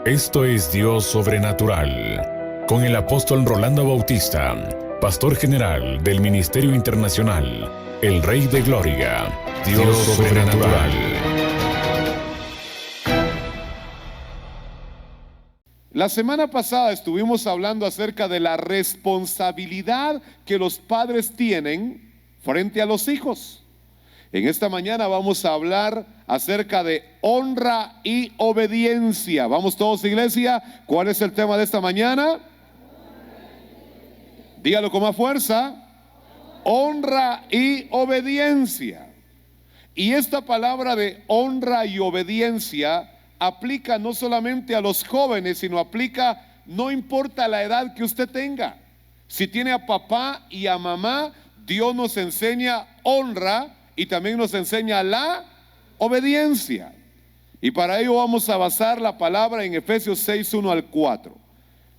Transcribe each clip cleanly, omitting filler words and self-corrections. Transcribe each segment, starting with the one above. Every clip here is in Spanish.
Esto es Dios Sobrenatural, con el apóstol Rolando Bautista, pastor general del Ministerio Internacional, el Rey de Gloria, Dios Sobrenatural. La semana pasada estuvimos hablando acerca de la responsabilidad que los padres tienen frente a los hijos. En esta mañana vamos a hablar acerca de honra y obediencia. Vamos todos, iglesia. ¿Cuál es el tema de esta mañana? Dígalo con más fuerza. Honra y obediencia. Y esta palabra de honra y obediencia aplica no solamente a los jóvenes, sino aplica, no importa la edad que usted tenga. Si tiene a papá y a mamá, Dios nos enseña honra y también nos enseña la obediencia. Y para ello vamos a basar la palabra en Efesios 6, 1 al 4.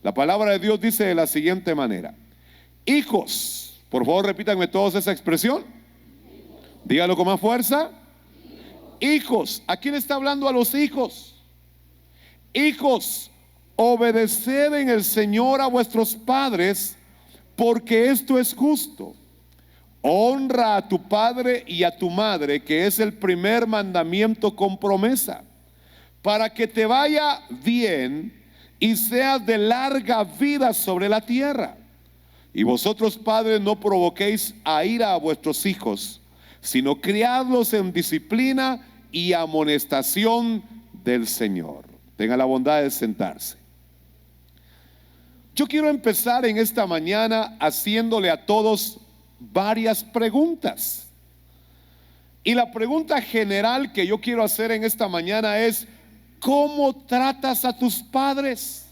La palabra de Dios dice de la siguiente manera: hijos, por favor repítanme todos esa expresión. Dígalo con más fuerza. Hijos, ¿a quién está hablando? A los hijos. Hijos, obedeced en el Señor a vuestros padres, porque esto es justo. Honra a tu padre y a tu madre, que es el primer mandamiento con promesa, para que te vaya bien y seas de larga vida sobre la tierra. Y vosotros, padres, no provoquéis a ira a vuestros hijos, sino criadlos en disciplina y amonestación del Señor. Tenga la bondad de sentarse. Yo quiero empezar en esta mañana haciéndole a todos varias preguntas. Y la pregunta general que yo quiero hacer en esta mañana es: ¿cómo tratas a tus padres?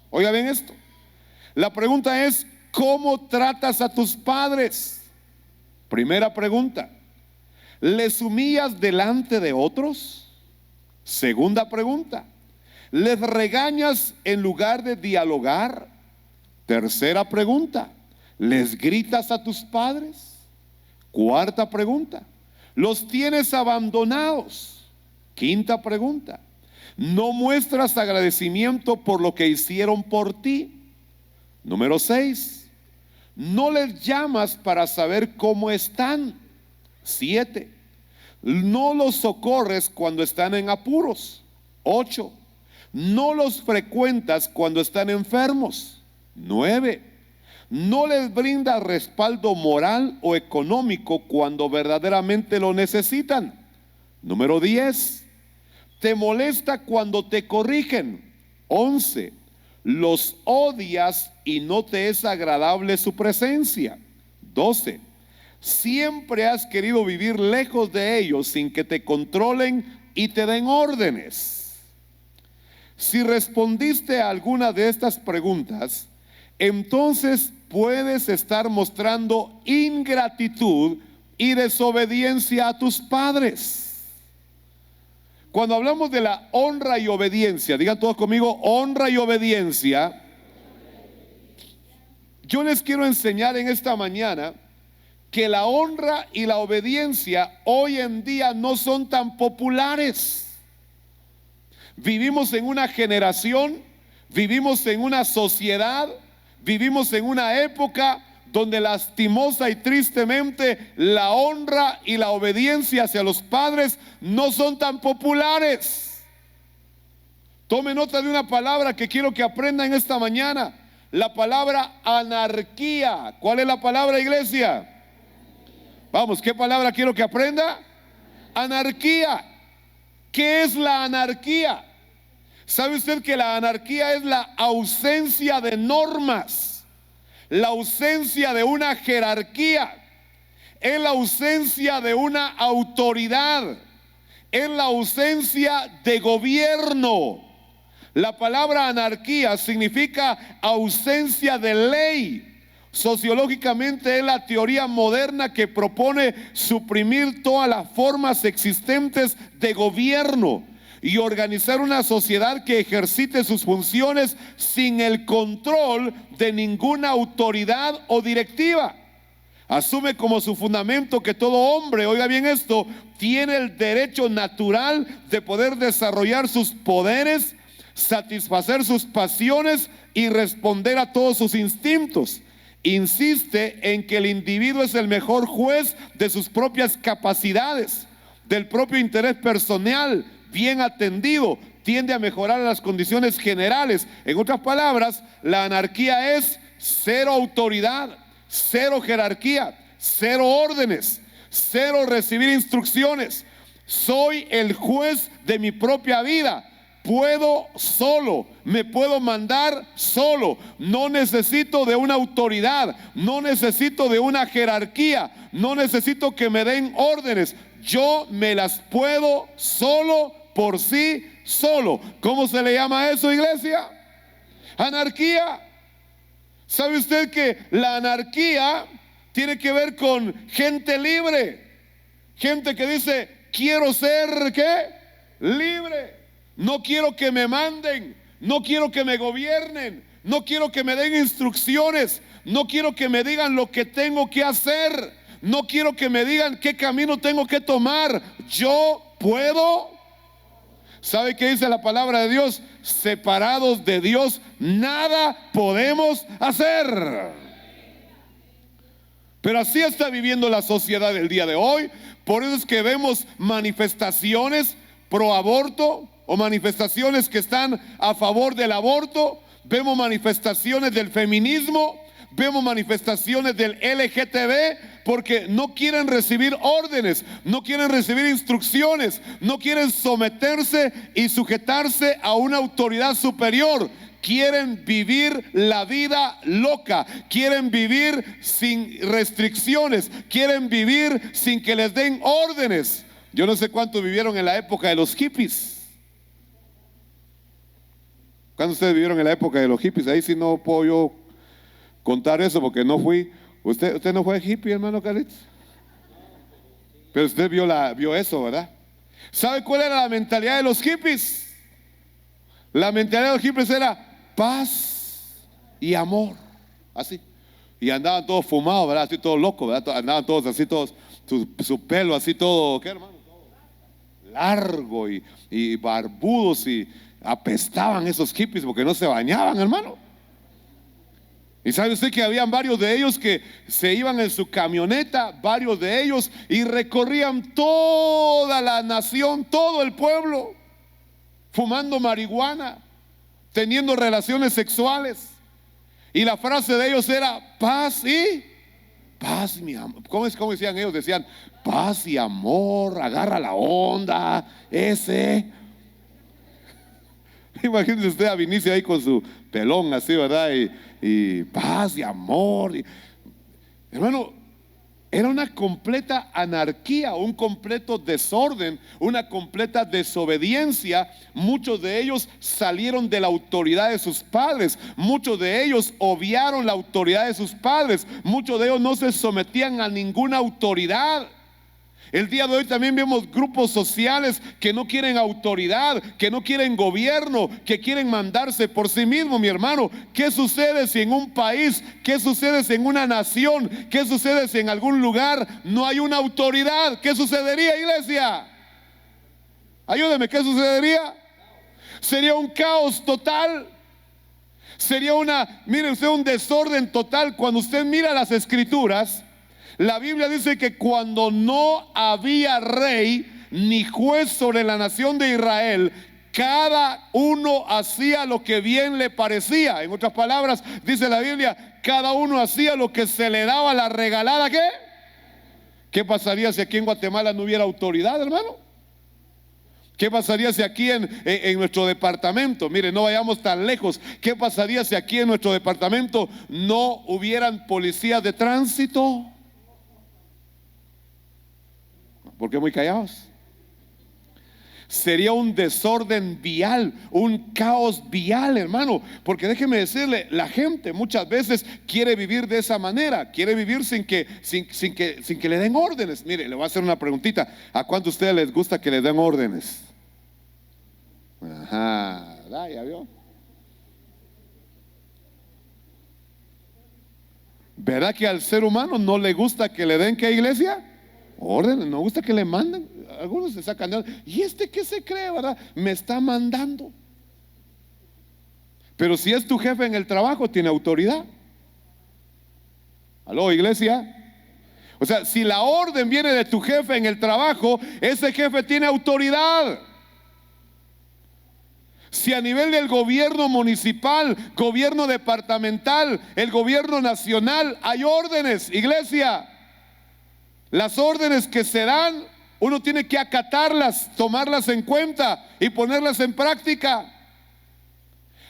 Oiga bien esto. La pregunta es: ¿cómo tratas a tus padres? Primera pregunta: ¿les humillas delante de otros? Segunda pregunta: ¿les regañas en lugar de dialogar? Tercera pregunta: ¿les gritas a tus padres? Cuarta pregunta: ¿los tienes abandonados? Quinta pregunta: ¿no muestras agradecimiento por lo que hicieron por ti? Número 6: ¿no les llamas para saber cómo están? 7: ¿no los socorres cuando están en apuros? 8: ¿no los frecuentas cuando están enfermos? 9: ¿no les brindas respaldo moral o económico cuando verdaderamente lo necesitan? Número 10: ¿te molesta cuando te corrigen? 11: ¿los odias y no te es agradable su presencia? 12: ¿siempre has querido vivir lejos de ellos sin que te controlen y te den órdenes? Si respondiste a alguna de estas preguntas, entonces puedes estar mostrando ingratitud y desobediencia a tus padres. Cuando hablamos de la honra y obediencia, digan todos conmigo: honra y obediencia. Yo les quiero enseñar en esta mañana que la honra y la obediencia hoy en día no son tan populares. Vivimos en una generación, vivimos en una sociedad, vivimos en una época donde lastimosa y tristemente la honra y la obediencia hacia los padres no son tan populares. Tome nota de una palabra que quiero que aprendan esta mañana: la palabra anarquía. ¿Cuál es la palabra, iglesia? Vamos, ¿qué palabra quiero que aprenda? Anarquía. ¿Qué es la anarquía? ¿Sabe usted que la anarquía es la ausencia de normas, la ausencia de una jerarquía, es la ausencia de una autoridad, es la ausencia de gobierno? La palabra anarquía significa ausencia de ley. Sociológicamente es la teoría moderna que propone suprimir todas las formas existentes de gobierno y organizar una sociedad que ejercite sus funciones sin el control de ninguna autoridad o directiva. Asume como su fundamento que todo hombre, oiga bien esto, tiene el derecho natural de poder desarrollar sus poderes satisfacer sus pasiones y responder a todos sus instintos. Insiste en que el individuo es el mejor juez de sus propias capacidades, del propio interés personal. Bien atendido, tiende a mejorar las condiciones generales. En otras palabras, la anarquía es cero autoridad, cero jerarquía, cero órdenes, cero recibir instrucciones. Soy el juez de mi propia vida. Puedo solo, me puedo mandar solo. No necesito de una autoridad, no necesito de una jerarquía, no necesito que me den órdenes. Yo me las puedo solo, por sí solo. ¿Cómo se le llama a eso, iglesia? Anarquía. ¿Sabe usted que la anarquía tiene que ver con gente libre? Gente que dice, quiero ser, ¿qué? Libre. No quiero que me manden, no quiero que me gobiernen, no quiero que me den instrucciones, no quiero que me digan lo que tengo que hacer, no quiero que me digan qué camino tengo que tomar. Yo puedo. ¿Sabe qué dice la palabra de Dios? Separados de Dios, nada podemos hacer. Pero así está viviendo la sociedad del día de hoy. Por eso es que vemos manifestaciones pro aborto, o manifestaciones que están a favor del aborto. Vemos manifestaciones del feminismo, vemos manifestaciones del LGTB, porque no quieren recibir órdenes, no quieren recibir instrucciones, no quieren someterse y sujetarse a una autoridad superior. Quieren vivir la vida loca, quieren vivir sin restricciones, quieren vivir sin que les den órdenes. Yo no sé cuántos vivieron en la época de los hippies. ¿Cuándo ustedes vivieron en la época de los hippies? Ahí sí no puedo yo contar eso porque no fui. ¿Usted no fue hippie, hermano Carlitos? Pero usted vio eso, ¿verdad? ¿Sabe cuál era la mentalidad de los hippies? La mentalidad de los hippies era paz y amor. Así. Y andaban todos fumados, ¿verdad? Así todos locos, ¿verdad? Andaban todos así, todos, su pelo así todo, ¿qué, hermano? Todo largo y barbudos, y apestaban esos hippies porque no se bañaban, hermano. Y sabe usted que habían varios de ellos que se iban en su camioneta, varios de ellos, y recorrían toda la nación, todo el pueblo, fumando marihuana, teniendo relaciones sexuales. Y la frase de ellos era paz y paz, mi amor. ¿Cómo decían ellos? Decían paz y amor, agarra la onda, ese. Imagínese usted a Vinicio ahí con su pelón así, ¿verdad? Y paz y amor. Hermano, era una completa anarquía, un completo desorden, una completa desobediencia. Muchos de ellos salieron de la autoridad de sus padres, muchos de ellos obviaron la autoridad de sus padres, muchos de ellos no se sometían a ninguna autoridad. El día de hoy también vemos grupos sociales que no quieren autoridad, que no quieren gobierno, que quieren mandarse por sí mismos, mi hermano. ¿Qué sucede si en un país, qué sucede si en una nación, qué sucede si en algún lugar no hay una autoridad? ¿Qué sucedería, iglesia? Ayúdeme, ¿qué sucedería? Sería un caos total. Sería mire usted, un desorden total. Cuando usted mira las escrituras, la Biblia dice que cuando no había rey ni juez sobre la nación de Israel, cada uno hacía lo que bien le parecía. En otras palabras, dice la Biblia, cada uno hacía lo que se le daba la regalada. ¿Qué? ¿Qué pasaría si aquí en Guatemala no hubiera autoridad, hermano? ¿Qué pasaría si aquí en nuestro departamento, mire, no vayamos tan lejos, qué pasaría si aquí en nuestro departamento no hubieran policías de tránsito? ¿Por qué muy callados? Sería un desorden vial, un caos vial, hermano. Porque déjeme decirle, la gente muchas veces quiere vivir de esa manera, quiere vivir sin que le den órdenes. Mire, le voy a hacer una preguntita. ¿A cuántos de ustedes les gusta que les den órdenes? Ajá, ya vio. ¿Verdad que al ser humano no le gusta que le den, qué, iglesia? Órdenes, no gusta que le manden. Algunos se sacan de, ¿y este qué se cree, verdad? Me está mandando. Pero si es tu jefe en el trabajo, tiene autoridad. ¿Aló, iglesia? O sea, si la orden viene de tu jefe en el trabajo, ese jefe tiene autoridad. Si a nivel del gobierno municipal, gobierno departamental, el gobierno nacional, hay órdenes, iglesia, las órdenes que se dan, uno tiene que acatarlas, tomarlas en cuenta y ponerlas en práctica.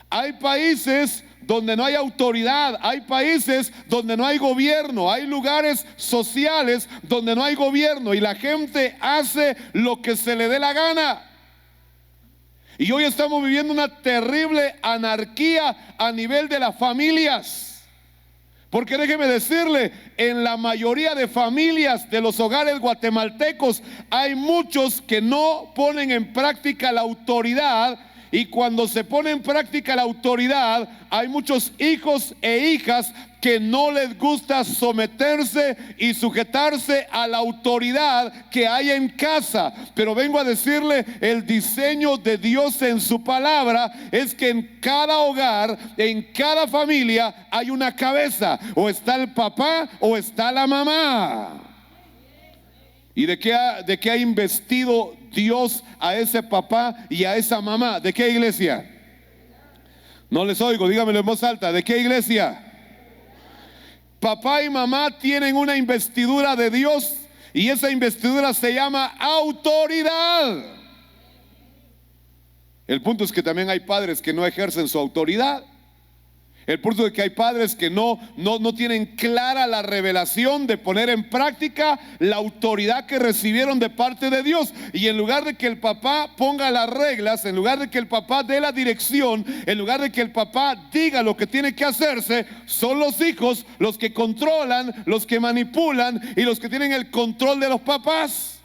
Hay países donde no hay autoridad, hay países donde no hay gobierno, hay lugares sociales donde no hay gobierno y la gente hace lo que se le dé la gana. Y hoy estamos viviendo una terrible anarquía a nivel de las familias. Porque déjeme decirle, en la mayoría de familias de los hogares guatemaltecos hay muchos que no ponen en práctica la autoridad. Y cuando se pone en práctica la autoridad, hay muchos hijos e hijas que no les gusta someterse y sujetarse a la autoridad que hay en casa. Pero vengo a decirle, el diseño de Dios en su palabra es que en cada hogar, en cada familia hay una cabeza. O está el papá o está la mamá. ¿Y de qué ha investido Dios a ese papá y a esa mamá? ¿De qué iglesia? No les oigo, dígamelo en voz alta. ¿De qué iglesia? Papá y mamá tienen una investidura de Dios y esa investidura se llama autoridad. El punto es que también hay padres que no ejercen su autoridad. El punto es que hay padres que no tienen clara la revelación de poner en práctica la autoridad que recibieron de parte de Dios. Y en lugar de que el papá ponga las reglas, en lugar de que el papá dé la dirección, en lugar de que el papá diga lo que tiene que hacerse, son los hijos los que controlan, los que manipulan y los que tienen el control de los papás.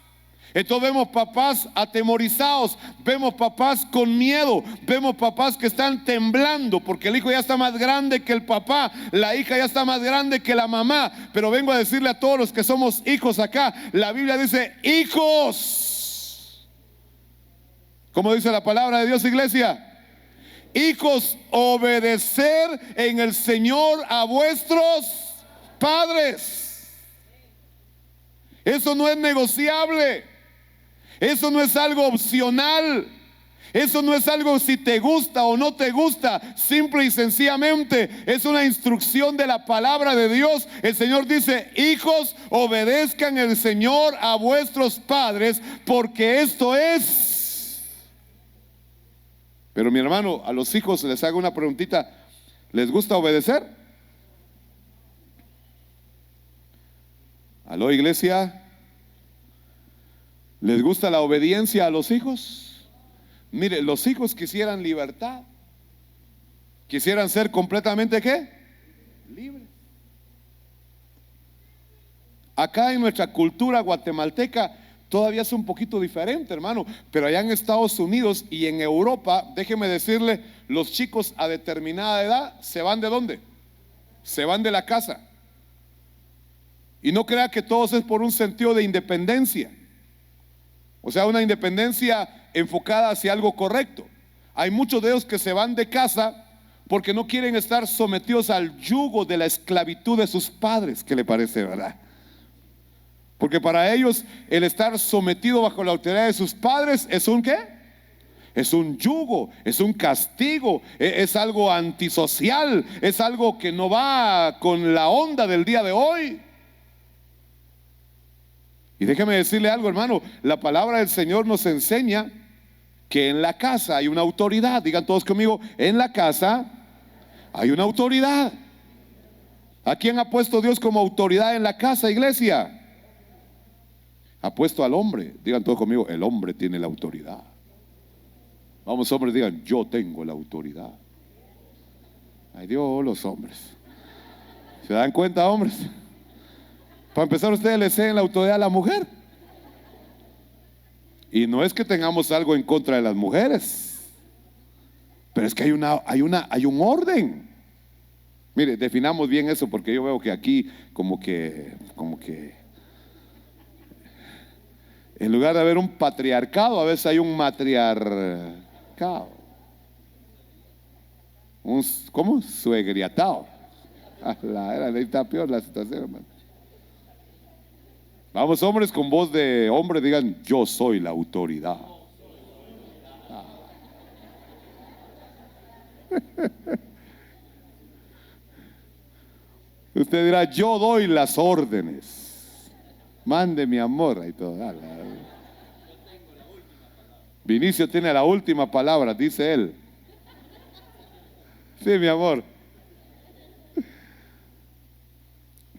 Entonces vemos papás atemorizados, vemos papás con miedo, vemos papás que están temblando porque el hijo ya está más grande que el papá, la hija ya está más grande que la mamá. Pero vengo a decirle a todos los que somos hijos acá, la Biblia dice hijos. ¿Cómo dice la palabra de Dios, iglesia? Hijos, obedecer en el Señor a vuestros padres. Eso no es negociable. Eso no es algo opcional. Eso no es algo si te gusta o no te gusta. Simple y sencillamente es una instrucción de la palabra de Dios. El Señor dice: hijos, obedezcan el Señor a vuestros padres, porque esto es. Pero mi hermano, a los hijos les hago una preguntita: ¿les gusta obedecer? ¿Aló, iglesia? ¿Les gusta la obediencia a los hijos? Mire, los hijos quisieran libertad. Quisieran ser completamente ¿qué? Libres. Acá en nuestra cultura guatemalteca todavía es un poquito diferente, hermano. Pero allá en Estados Unidos y en Europa, déjeme decirle, los chicos a determinada edad se van ¿de dónde? Se van de la casa. Y no crea que todo es por un sentido de independencia. O sea, una independencia enfocada hacia algo correcto. Hay muchos de ellos que se van de casa porque no quieren estar sometidos al yugo de la esclavitud de sus padres. ¿Qué le parece, verdad? Porque para ellos el estar sometido bajo la autoridad de sus padres es un ¿qué? Es un yugo, es un castigo, es algo antisocial, es algo que no va con la onda del día de hoy. Y déjeme decirle algo, hermano, la palabra del Señor nos enseña que en la casa hay una autoridad. Digan todos conmigo, en la casa hay una autoridad. ¿A quién ha puesto Dios como autoridad en la casa, iglesia? Ha puesto al hombre. Digan todos conmigo, el hombre tiene la autoridad. Vamos, hombres, digan, yo tengo la autoridad. Ay Dios, los hombres. ¿Se dan cuenta, hombres? Para empezar, ustedes le ceden la autoridad a la mujer. Y no es que tengamos algo en contra de las mujeres, pero es que hay un orden. Mire, definamos bien eso, porque yo veo que aquí como que en lugar de haber un patriarcado, a veces hay un matriarcado. ¿cómo? Suegriatao. Está peor la situación, hermano. Vamos, hombres, con voz de hombre, digan: yo soy la autoridad. Usted dirá: yo doy las órdenes. Mande mi amor y todo. Vinicio tiene la última palabra, dice él. Sí, mi amor.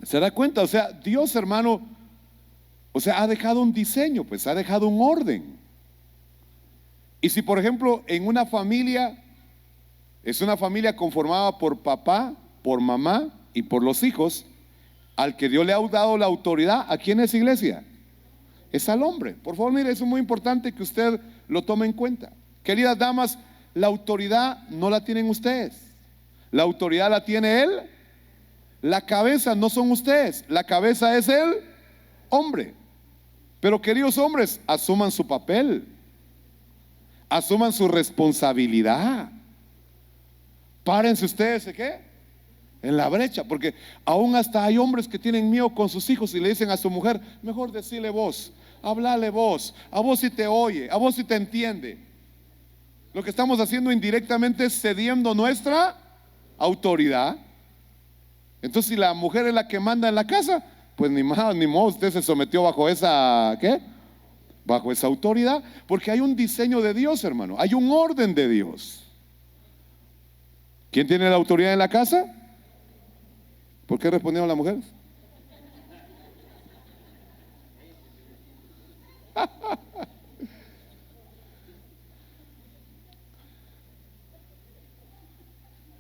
¿Se da cuenta? O sea, Dios, hermano, o sea, ha dejado un diseño, pues ha dejado un orden. Y si, por ejemplo, en una familia, es una familia conformada por papá, por mamá y por los hijos, al que Dios le ha dado la autoridad, ¿a quién es, iglesia? Es al hombre. Por favor, mire, eso es muy importante que usted lo tome en cuenta. Queridas damas, la autoridad no la tienen ustedes. La autoridad la tiene él. La cabeza no son ustedes. La cabeza es el hombre. Pero, queridos hombres, asuman su papel. Asuman su responsabilidad. Párense ustedes, ¿qué? En la brecha, porque aún hasta hay hombres que tienen miedo con sus hijos y le dicen a su mujer: mejor decirle vos, hablale vos, a vos si te oye, a vos si te entiende. Lo que estamos haciendo indirectamente es cediendo nuestra autoridad. Entonces, si la mujer es la que manda en la casa, pues ni más ni modo, usted se sometió bajo esa, ¿qué? Bajo esa autoridad, porque hay un diseño de Dios, hermano, hay un orden de Dios. ¿Quién tiene la autoridad en la casa? ¿Por qué respondieron las mujeres?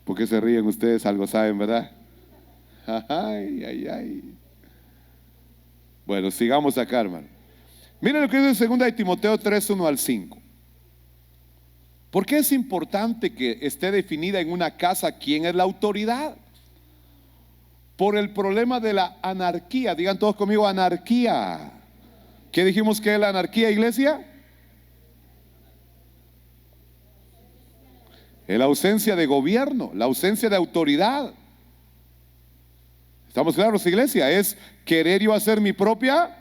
¿Por qué se ríen ustedes? Algo saben, ¿verdad? Ay, ay, ay. Bueno, sigamos acá, hermano. Miren lo que dice 2 de Timoteo 3, 1 al 5. ¿Por qué es importante que esté definida en una casa quién es la autoridad? Por el problema de la anarquía. Digan todos conmigo: anarquía. ¿Qué dijimos que es la anarquía, iglesia? Es la ausencia de gobierno, la ausencia de autoridad. ¿Estamos claros, iglesia? Es querer yo hacer mi propia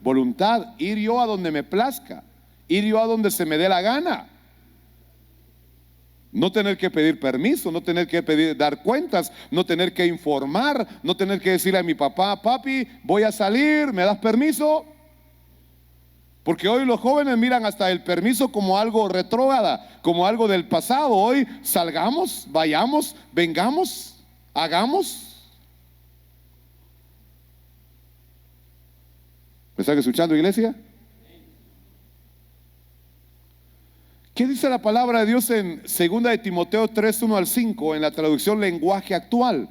voluntad, ir yo a donde me plazca, ir yo a donde se me dé la gana. No tener que pedir permiso, no tener que dar cuentas, no tener que informar, no tener que decirle a mi papá: papi, voy a salir, ¿me das permiso? Porque hoy los jóvenes miran hasta el permiso como algo retrógrada, como algo del pasado. Hoy salgamos, vayamos, vengamos, hagamos. ¿Me están escuchando, iglesia? ¿Qué dice la palabra de Dios en 2 de Timoteo 3, 1 al 5, en la traducción lenguaje actual?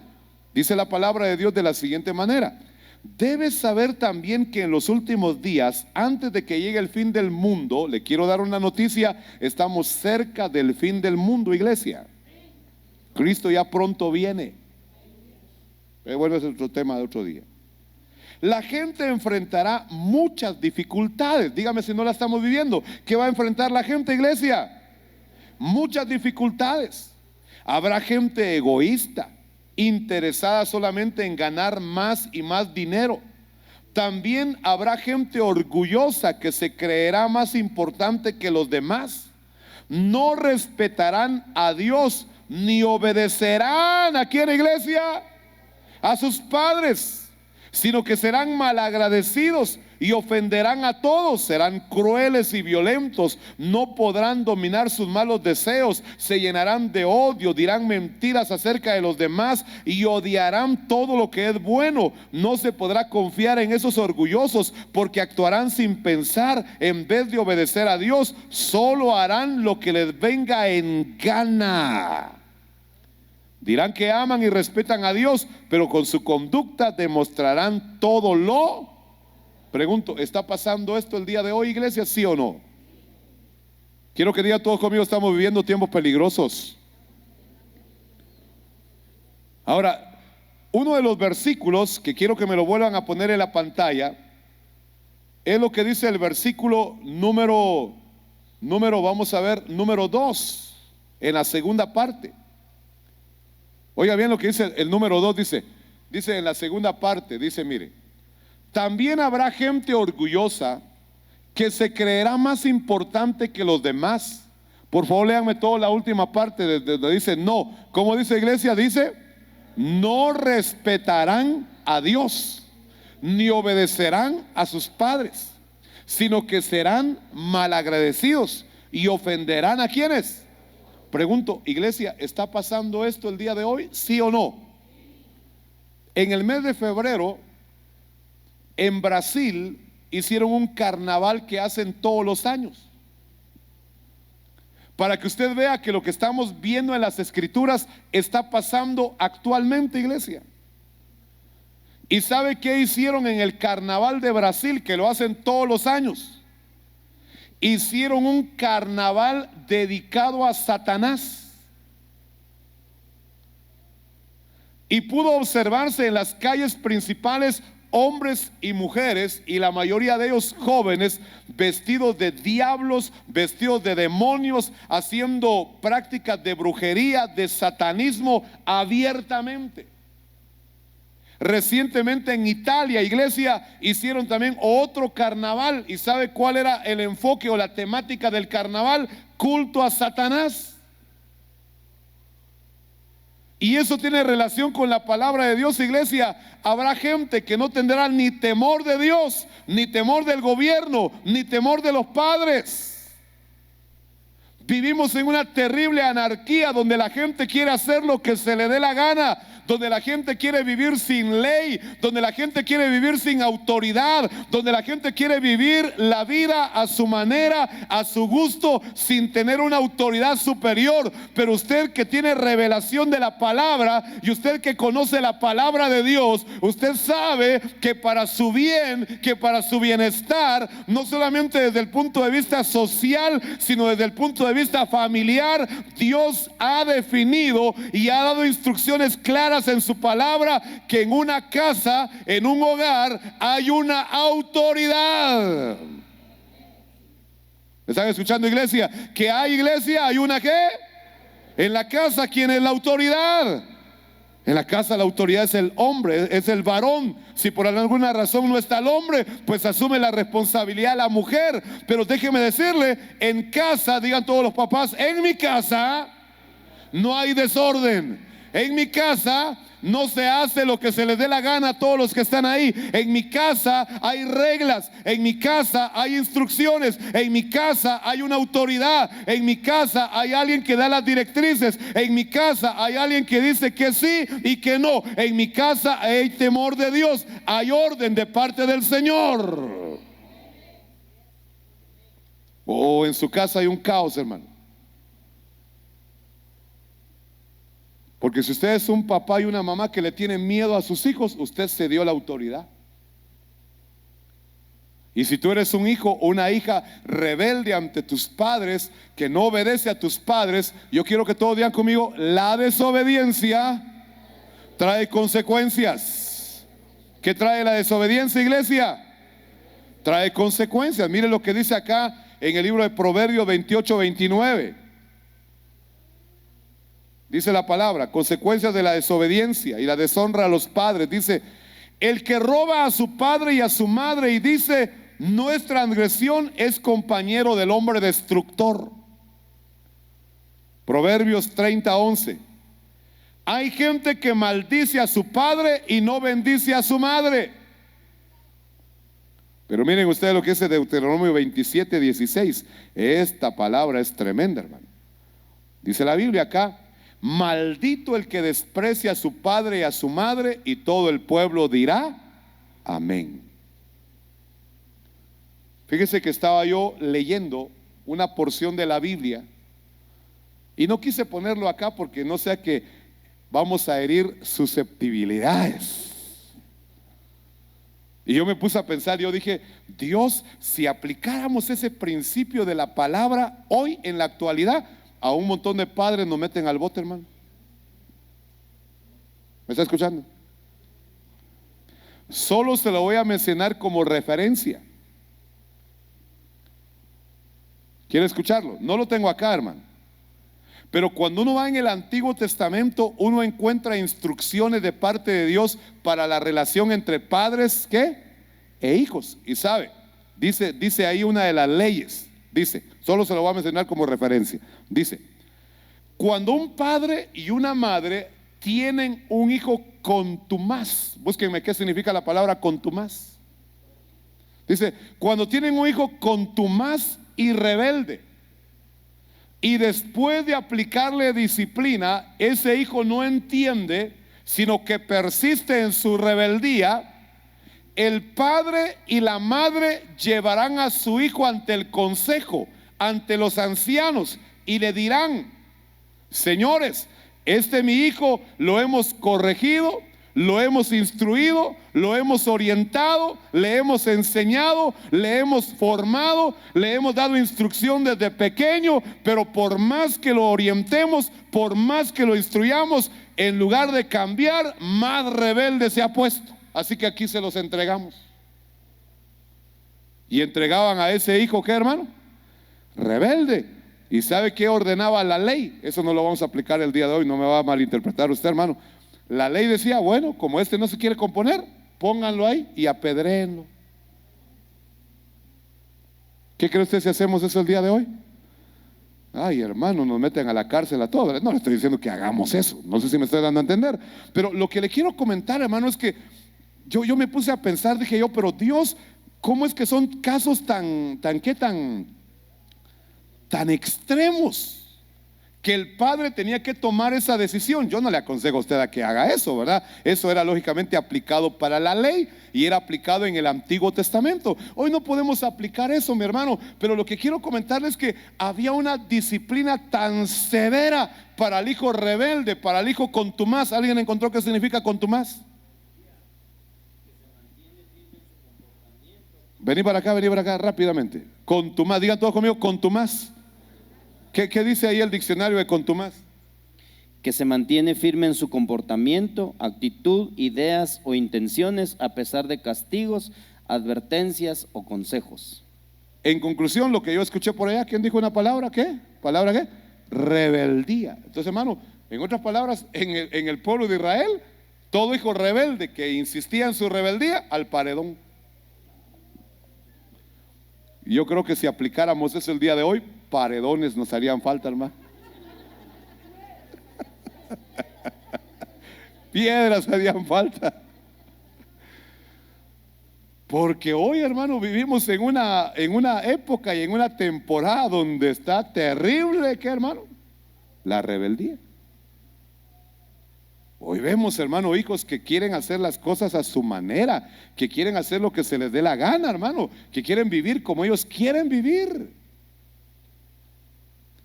Dice la palabra de Dios de la siguiente manera: debes saber también que en los últimos días, antes de que llegue el fin del mundo, le quiero dar una noticia: estamos cerca del fin del mundo, iglesia. Cristo ya pronto viene. Bueno, ese es otro tema de otro día. La gente enfrentará muchas dificultades. Dígame si no la estamos viviendo. ¿Qué va a enfrentar la gente, iglesia? Muchas dificultades. Habrá gente egoísta, interesada solamente en ganar más y más dinero. También habrá gente orgullosa que se creerá más importante que los demás. No respetarán a Dios ni obedecerán, ¿a quién, iglesia? A sus padres, sino que serán malagradecidos y ofenderán a todos. Serán crueles y violentos, no podrán dominar sus malos deseos, se llenarán de odio, dirán mentiras acerca de los demás y odiarán todo lo que es bueno. No se podrá confiar en esos orgullosos, porque actuarán sin pensar. En vez de obedecer a Dios, solo harán lo que les venga en gana. Dirán que aman y respetan a Dios, pero con su conducta demostrarán todo lo. Pregunto, ¿está pasando esto el día de hoy, iglesia? ¿Sí o no? Quiero que digan todos conmigo: estamos viviendo tiempos peligrosos. Ahora, uno de los versículos que quiero que me lo vuelvan a poner en la pantalla es lo que dice el versículo número 2, en la segunda parte. Oiga bien lo que dice el número 2, dice en la segunda parte, dice, mire, también habrá gente orgullosa que se creerá más importante que los demás. Por favor, léanme toda la última parte donde dice no. ¿Cómo dice, iglesia? Dice, no respetarán a Dios, ni obedecerán a sus padres, sino que serán malagradecidos y ofenderán ¿a quiénes? Pregunto, iglesia, ¿está pasando esto el día de hoy? ¿Sí o no? En el mes de febrero, en Brasil, hicieron un carnaval que hacen todos los años. Para que usted vea que lo que estamos viendo en las escrituras está pasando actualmente, iglesia. ¿Y sabe qué hicieron en el carnaval de Brasil, que lo hacen todos los años? Hicieron un carnaval dedicado a Satanás. Y pudo observarse en las calles principales hombres y mujeres, y la mayoría de ellos jóvenes, vestidos de diablos, vestidos de demonios, haciendo prácticas de brujería, de satanismo abiertamente. Recientemente en Italia, iglesia, hicieron también otro carnaval. ¿Y sabe cuál era el enfoque o la temática del carnaval? Culto a Satanás. Y eso tiene relación con la palabra de Dios, iglesia. Habrá gente que no tendrá ni temor de Dios, ni temor del gobierno, ni temor de los padres. Vivimos en una terrible anarquía donde la gente quiere hacer lo que se le dé la gana, donde la gente quiere vivir sin ley, donde la gente quiere vivir sin autoridad, donde la gente quiere vivir la vida a su manera, a su gusto, sin tener una autoridad superior. Pero usted que tiene revelación de la palabra, y usted que conoce la palabra de Dios, usted sabe que para su bien, que para su bienestar, no solamente desde el punto de vista social, sino desde el punto de vista familiar, Dios ha definido y ha dado instrucciones claras en su palabra, que en una casa, en un hogar, hay una autoridad. ¿Me están escuchando, iglesia? Que hay, iglesia, hay una ¿qué? En la casa, ¿quién es la autoridad? En la casa la autoridad es el hombre, es el varón. Si por alguna razón no está el hombre, pues asume la responsabilidad la mujer. Pero déjeme decirle, en casa, digan todos los papás, en mi casa no hay desorden. En mi casa no se hace lo que se les dé la gana a todos los que están ahí. En mi casa hay reglas, en mi casa hay instrucciones, en mi casa hay una autoridad, en mi casa hay alguien que da las directrices, en mi casa hay alguien que dice que sí y que no, en mi casa hay temor de Dios, hay orden de parte del Señor. O en su casa hay un caos, hermano. Porque si usted es un papá y una mamá que le tienen miedo a sus hijos, usted cedió la autoridad. Y si tú eres un hijo o una hija rebelde ante tus padres, que no obedece a tus padres, yo quiero que todos digan conmigo, la desobediencia trae consecuencias. ¿Qué trae la desobediencia, iglesia? Trae consecuencias. Mire lo que dice acá en el libro de Proverbios 28-29. Dice la palabra, consecuencias de la desobediencia y la deshonra a los padres. Dice, el que roba a su padre y a su madre y dice, no es transgresión, es compañero del hombre destructor. Proverbios 30:11. Hay gente que maldice a su padre y no bendice a su madre. Pero miren ustedes lo que dice Deuteronomio 27:16. Esta palabra es tremenda, hermano. Dice la Biblia acá, maldito el que desprecia a su padre y a su madre, y todo el pueblo dirá amén. Fíjese que estaba yo leyendo una porción de la Biblia y no quise ponerlo acá porque no sea que vamos a herir susceptibilidades. Y yo me puse a pensar, yo dije, Dios, si aplicáramos ese principio de la palabra hoy en la actualidad, a un montón de padres nos meten al bote, hermano. ¿Me está escuchando? Solo se lo voy a mencionar como referencia. ¿Quiere escucharlo? No lo tengo acá, hermano. Pero cuando uno va en el Antiguo Testamento, uno encuentra instrucciones de parte de Dios para la relación entre padres, ¿qué? E hijos. Y sabe, dice ahí una de las leyes, dice, solo se lo voy a mencionar como referencia, dice: cuando un padre y una madre tienen un hijo contumaz, búsquenme qué significa la palabra contumaz. Dice, cuando tienen un hijo contumaz y rebelde, y después de aplicarle disciplina, ese hijo no entiende, sino que persiste en su rebeldía, el padre y la madre llevarán a su hijo ante el consejo, ante los ancianos, y le dirán: señores, mi hijo lo hemos corregido, lo hemos instruido, lo hemos orientado, le hemos enseñado, le hemos formado, le hemos dado instrucción desde pequeño, pero por más que lo orientemos, por más que lo instruyamos, en lugar de cambiar, más rebelde se ha puesto. Así que aquí se los entregamos. Y entregaban a ese hijo, ¿qué, hermano? Rebelde. ¿Y sabe qué ordenaba la ley? Eso no lo vamos a aplicar el día de hoy, no me va a malinterpretar usted, hermano. La ley decía, bueno, como no se quiere componer, pónganlo ahí y apedréenlo. ¿Qué cree usted si hacemos eso el día de hoy? Ay, hermano, nos meten a la cárcel a todos. No le estoy diciendo que hagamos eso, no sé si me estoy dando a entender. Pero lo que le quiero comentar, hermano, es que yo me puse a pensar, dije yo, pero Dios, ¿cómo es que son casos tan extremos que el padre tenía que tomar esa decisión? Yo no le aconsejo a usted a que haga eso, ¿verdad? Eso era lógicamente aplicado para la ley y era aplicado en el Antiguo Testamento. Hoy no podemos aplicar eso, mi hermano, pero lo que quiero comentarles es que había una disciplina tan severa para el hijo rebelde, para el hijo contumaz. ¿Alguien encontró qué significa contumaz? Vení para acá rápidamente. Contumaz, digan todos conmigo, contumaz. ¿Qué dice ahí el diccionario de contumaz? Que se mantiene firme en su comportamiento, actitud, ideas o intenciones a pesar de castigos, advertencias o consejos. En conclusión, lo que yo escuché por allá, ¿quién dijo una palabra? ¿Qué? ¿Palabra qué? Rebeldía. Entonces, hermano, en otras palabras, en el pueblo de Israel, todo hijo rebelde que insistía en su rebeldía, al paredón. Yo creo que si aplicáramos eso el día de hoy, paredones nos harían falta, hermano. Piedras harían falta. Porque hoy, hermano, vivimos en una época y en una temporada donde está terrible, ¿qué, hermano? La rebeldía. Hoy vemos, hermano, hijos que quieren hacer las cosas a su manera, que quieren hacer lo que se les dé la gana, hermano, que quieren vivir como ellos quieren vivir.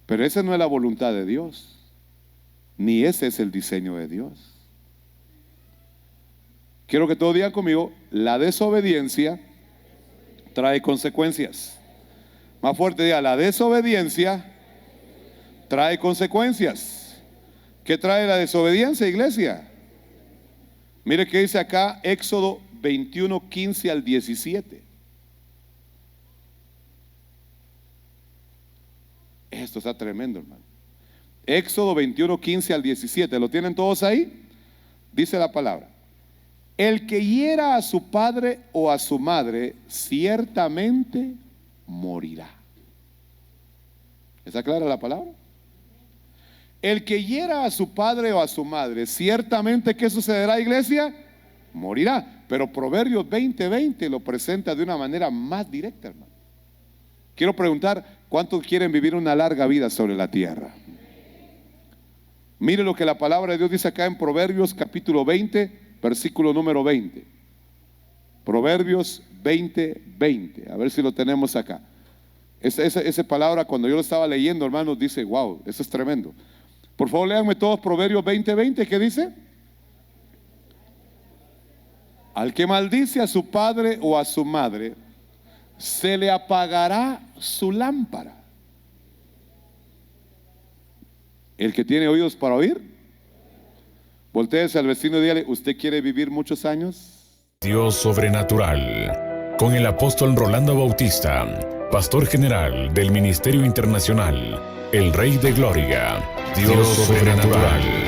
Pero esa no es la voluntad de Dios, ni ese es el diseño de Dios. Quiero que todos digan conmigo: la desobediencia trae consecuencias. Más fuerte, diga: la desobediencia trae consecuencias. ¿Qué trae la desobediencia, iglesia? Mire que dice acá Éxodo 21, 15 al 17. Esto está tremendo, hermano. Éxodo 21, 15 al 17. ¿Lo tienen todos ahí? Dice la palabra: el que hiera a su padre o a su madre, ciertamente morirá. ¿Está clara la palabra? El que hiera a su padre o a su madre, ciertamente, ¿qué sucederá, iglesia? Morirá. Pero Proverbios 20:20 lo presenta de una manera más directa, hermano. Quiero preguntar: ¿cuántos quieren vivir una larga vida sobre la tierra? Mire lo que la palabra de Dios dice acá en Proverbios capítulo 20, versículo número 20. Proverbios 20:20. A ver si lo tenemos acá. Esa palabra, cuando yo lo estaba leyendo, hermano, dice: wow, eso es tremendo. Por favor, léanme todos Proverbios 20:20. ¿Qué dice? Al que maldice a su padre o a su madre, se le apagará su lámpara. El que tiene oídos para oír, voltéese al vecino y dígale: ¿usted quiere vivir muchos años? Dios sobrenatural, con el apóstol Rolando Bautista. pastor general del Ministerio Internacional, el Rey de Gloria, Dios sobrenatural.